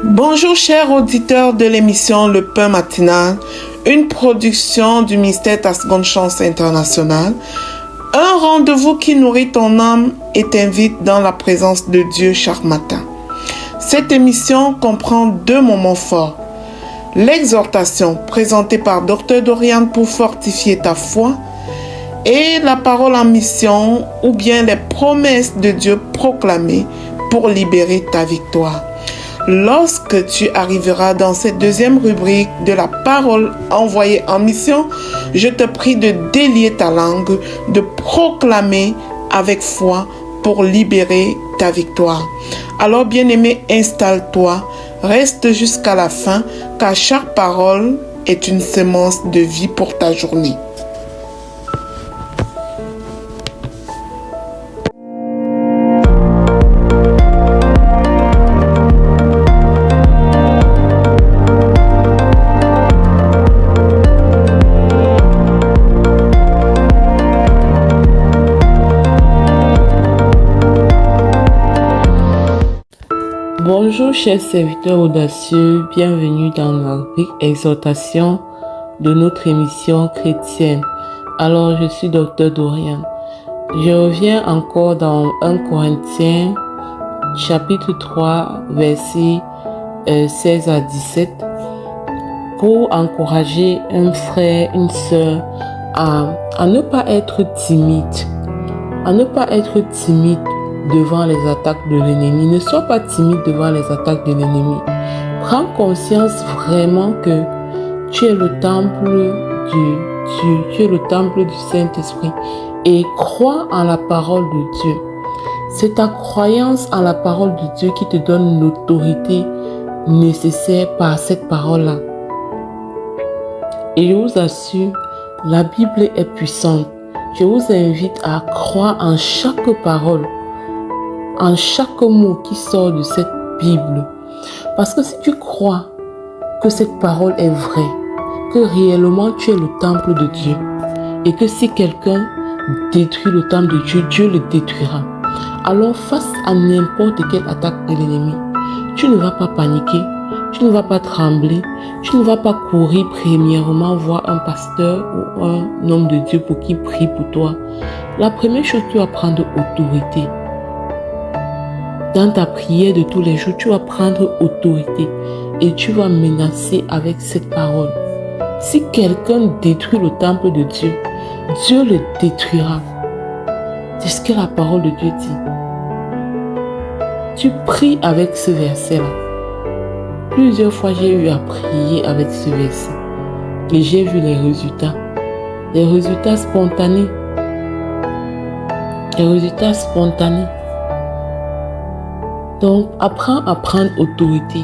Bonjour chers auditeurs de l'émission Le Pain Matinal, une production du ministère Ta Seconde Chance International, un rendez-vous qui nourrit ton âme et t'invite dans la présence de Dieu chaque matin. Cette émission comprend 2 moments forts. L'exhortation présentée par Dr Dorian pour fortifier ta foi et la parole en mission ou bien les promesses de Dieu proclamées pour libérer ta victoire. Lorsque tu arriveras dans cette 2e rubrique de la parole envoyée en mission, je te prie de délier ta langue, de proclamer avec foi pour libérer ta victoire. Alors bien-aimé, installe-toi, reste jusqu'à la fin, car chaque parole est une semence de vie pour ta journée. Bonjour chers serviteurs audacieux, bienvenue dans la rubrique exhortation de notre émission chrétienne. Alors je suis Dr Dorian. Je reviens encore dans 1 Corinthiens chapitre 3 versets 16 à 17 pour encourager un frère, une sœur à ne pas être timide, devant les attaques de l'ennemi. Ne sois pas timide devant les attaques de l'ennemi. Prends conscience vraiment que tu es le temple du Saint-Esprit et crois en la parole de Dieu. C'est ta croyance en la parole de Dieu qui te donne l'autorité nécessaire par cette parole-là. Et je vous assure, la Bible est puissante. Je vous invite à croire en chaque parole, en chaque mot qui sort de cette Bible. Parce que si tu crois que cette parole est vraie, que réellement tu es le temple de Dieu, et que si quelqu'un détruit le temple de Dieu, Dieu le détruira. Alors face à n'importe quelle attaque de l'ennemi, tu ne vas pas paniquer, tu ne vas pas trembler, tu ne vas pas courir premièrement voir un pasteur ou un homme de Dieu pour qu'il prie pour toi. La première chose, tu vas prendre autorité. Dans ta prière de tous les jours, tu vas prendre autorité et tu vas menacer avec cette parole. Si quelqu'un détruit le temple de Dieu, Dieu le détruira. C'est ce que la parole de Dieu dit. Tu pries avec ce verset-là. Plusieurs fois, j'ai eu à prier avec ce verset et j'ai vu les résultats. Les résultats spontanés. Donc, apprends à prendre autorité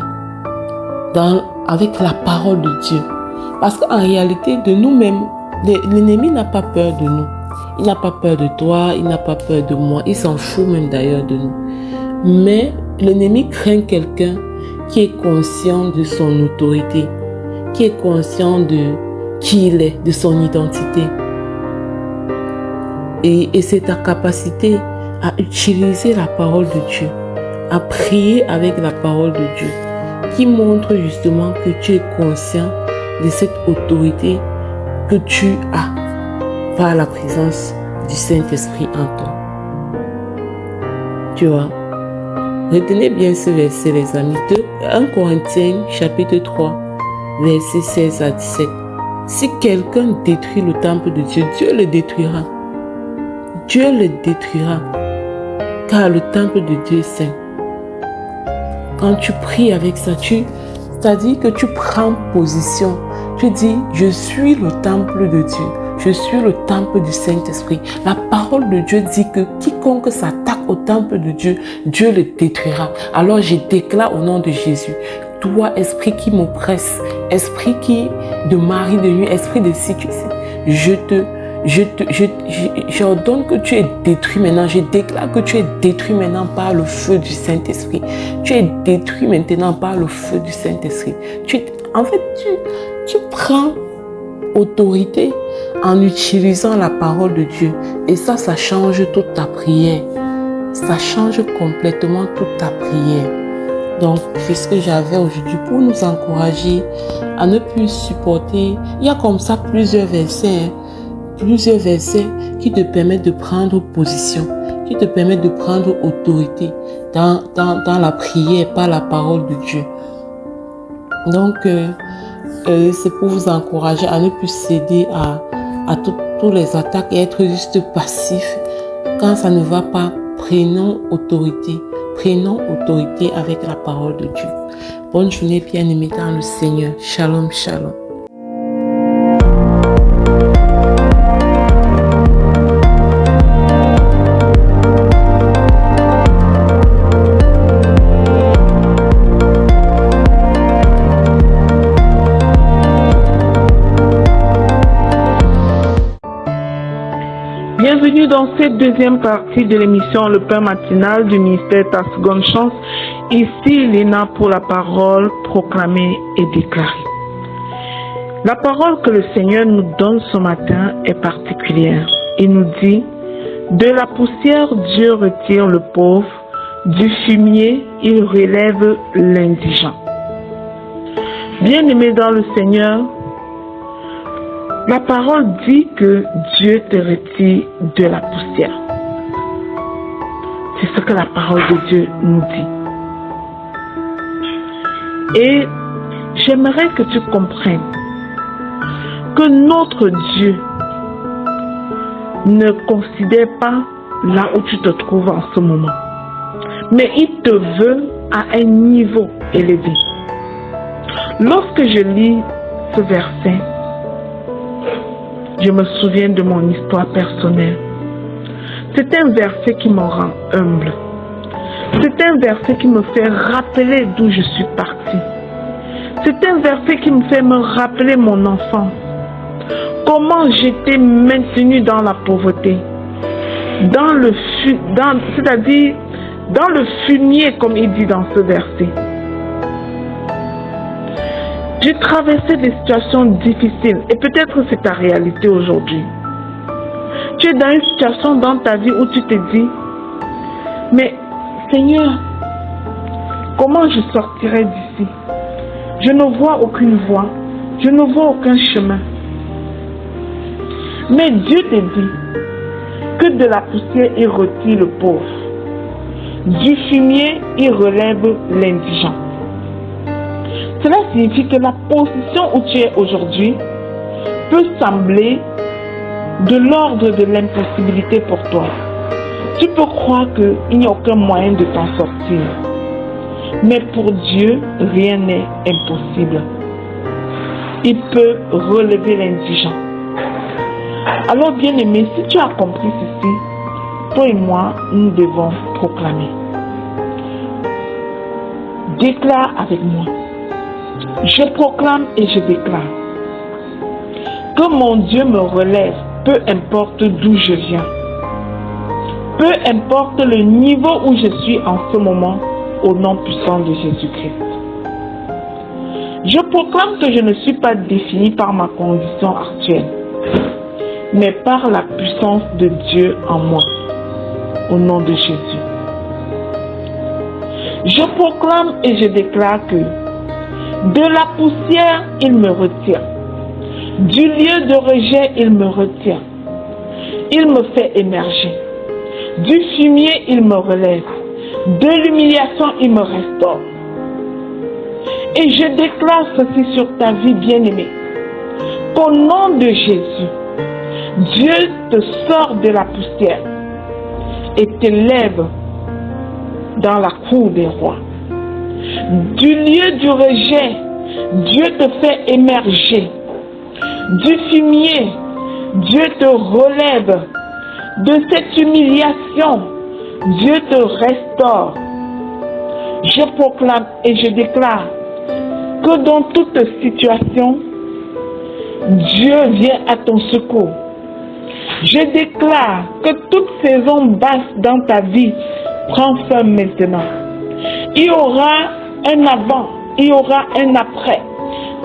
avec la parole de Dieu. Parce qu'en réalité, de nous-mêmes, l'ennemi n'a pas peur de nous. Il n'a pas peur de toi, il n'a pas peur de moi. Il s'en fout même d'ailleurs de nous. Mais l'ennemi craint quelqu'un qui est conscient de son autorité, qui est conscient de qui il est, de son identité. Et c'est ta capacité à utiliser la parole de Dieu, à prier avec la parole de Dieu, qui montre justement que tu es conscient de cette autorité que tu as par la présence du Saint-Esprit en toi. Tu vois, retenez bien ce verset les amis, de 1 Corinthiens chapitre 3, versets 16 à 17. Si quelqu'un détruit le temple de Dieu, Dieu le détruira. Dieu le détruira, car le temple de Dieu est saint. Quand tu pries avec ça, c'est-à-dire que tu prends position. Tu dis, je suis le temple de Dieu. Je suis le temple du Saint-Esprit. La parole de Dieu dit que quiconque s'attaque au temple de Dieu, Dieu le détruira. Alors je déclare au nom de Jésus, toi, esprit qui m'oppresse, esprit qui de mari de nuit, esprit de sécurité, j'ordonne que tu es détruit maintenant. Je déclare que tu es détruit maintenant par le feu du Saint-Esprit. Tu es détruit maintenant par le feu du Saint-Esprit. Tu prends autorité en utilisant la parole de Dieu. Et ça change toute ta prière. Ça change complètement toute ta prière. Donc, c'est ce que j'avais aujourd'hui pour nous encourager à ne plus supporter. Il y a comme ça plusieurs versets qui te permettent de prendre position, qui te permettent de prendre autorité dans la prière par la parole de Dieu. Donc, c'est pour vous encourager à ne plus céder à toutes les attaques et être juste passif. Quand ça ne va pas, prenons autorité avec la parole de Dieu. Bonne journée bien-aimés dans le Seigneur. Shalom, shalom. Bienvenue dans cette deuxième partie de l'émission Le Pain Matinal du ministère Ta Seconde Chance. Ici, Léna pour la parole proclamée et déclarée. La parole que le Seigneur nous donne ce matin est particulière. Il nous dit, de la poussière, Dieu retire le pauvre, du fumier, il relève l'indigent. Bien-aimé dans le Seigneur, la parole dit que Dieu te retire de la poussière. C'est ce que la parole de Dieu nous dit. Et j'aimerais que tu comprennes que notre Dieu ne considère pas là où tu te trouves en ce moment. Mais il te veut à un niveau élevé. Lorsque je lis ce verset, je me souviens de mon histoire personnelle. C'est un verset qui me rend humble. C'est un verset qui me fait rappeler d'où je suis partie. C'est un verset qui me fait me rappeler mon enfance. Comment j'étais maintenue dans la pauvreté. C'est-à-dire dans le fumier, comme il dit dans ce verset. J'ai traversé des situations difficiles et peut-être c'est ta réalité aujourd'hui. Tu es dans une situation dans ta vie où tu te dis, mais Seigneur, comment je sortirai d'ici? Je ne vois aucune voie, je ne vois aucun chemin. Mais Dieu te dit que de la poussière il retire le pauvre, du fumier il relève l'indigent. Cela signifie que la position où tu es aujourd'hui peut sembler de l'ordre de l'impossibilité pour toi. Tu peux croire qu'il n'y a aucun moyen de t'en sortir. Mais pour Dieu, rien n'est impossible. Il peut relever l'indigent. Alors bien aimé, si tu as compris ceci, toi et moi, nous devons proclamer. Déclare avec moi. Je proclame et je déclare que mon Dieu me relève, peu importe d'où je viens, peu importe le niveau où je suis en ce moment, au nom puissant de Jésus-Christ. Je proclame que je ne suis pas défini par ma condition actuelle, mais par la puissance de Dieu en moi, au nom de Jésus. Je proclame et je déclare que de la poussière, il me retire. Du lieu de rejet, il me retire. Il me fait émerger. Du fumier, il me relève. De l'humiliation, il me restaure. Et je déclare ceci sur ta vie bien-aimée. Qu'au nom de Jésus, Dieu te sort de la poussière et t'élève dans la cour des rois. Du lieu du rejet, Dieu te fait émerger. Du fumier, Dieu te relève. De cette humiliation, Dieu te restaure. Je proclame et je déclare que dans toute situation, Dieu vient à ton secours. Je déclare que toute saison basse dans ta vie prend fin maintenant. Il y aura un avant, il y aura un après.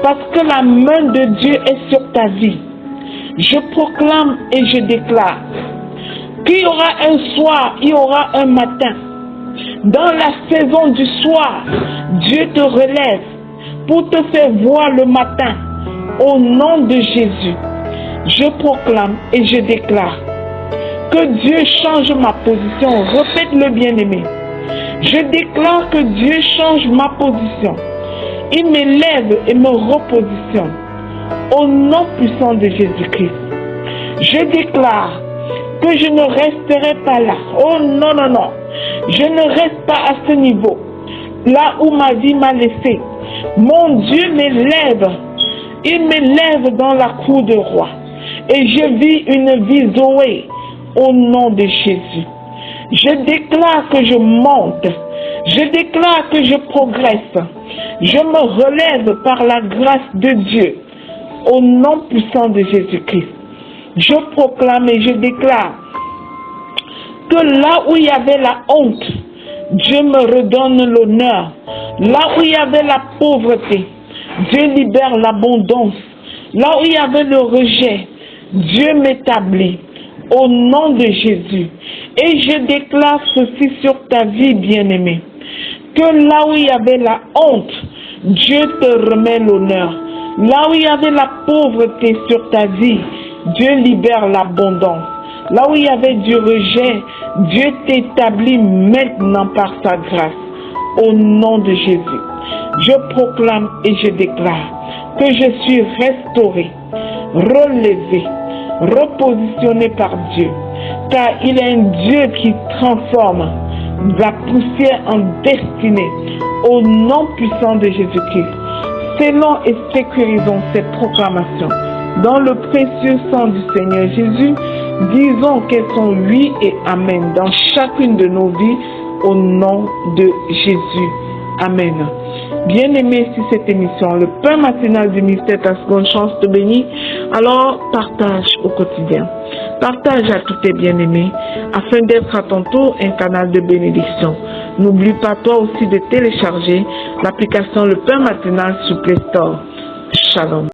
Parce que la main de Dieu est sur ta vie. Je proclame et je déclare qu'il y aura un soir, il y aura un matin. Dans la saison du soir, Dieu te relève pour te faire voir le matin. Au nom de Jésus, je proclame et je déclare que Dieu change ma position. Répète-le, bien-aimé. Je déclare que Dieu change ma position. Il m'élève et me repositionne. Au nom puissant de Jésus-Christ, je déclare que je ne resterai pas là. Oh non, non, non. Je ne reste pas à ce niveau, là où ma vie m'a laissé. Mon Dieu m'élève. Il m'élève dans la cour de roi. Et je vis une vie Zoé au nom de Jésus. Je déclare que je monte. Je déclare que je progresse. Je me relève par la grâce de Dieu au nom puissant de Jésus-Christ. Je proclame et je déclare que là où il y avait la honte, Dieu me redonne l'honneur. Là où il y avait la pauvreté, Dieu libère l'abondance. Là où il y avait le rejet, Dieu m'établit au nom de Jésus. Et je déclare ceci sur ta vie, bien-aimée, que là où il y avait la honte, Dieu te remet l'honneur. Là où il y avait la pauvreté sur ta vie, Dieu libère l'abondance. Là où il y avait du rejet, Dieu t'établit maintenant par sa grâce. Au nom de Jésus, je proclame et je déclare que je suis restauré, relevé, repositionné par Dieu. Car il est un Dieu qui transforme la poussière en destinée. Au nom puissant de Jésus-Christ, scellons et sécurisons ces proclamations. Dans le précieux sang du Seigneur Jésus, disons qu'elles sont oui et amen dans chacune de nos vies au nom de Jésus. Amen. Bien-aimé, si cette émission, le pain matinal du mystère Ta Seconde Chance te bénit, alors partage au quotidien. Partage à tous tes bien-aimés afin d'être à ton tour un canal de bénédiction. N'oublie pas toi aussi de télécharger l'application Le Pain Matinal sur Play Store. Shalom.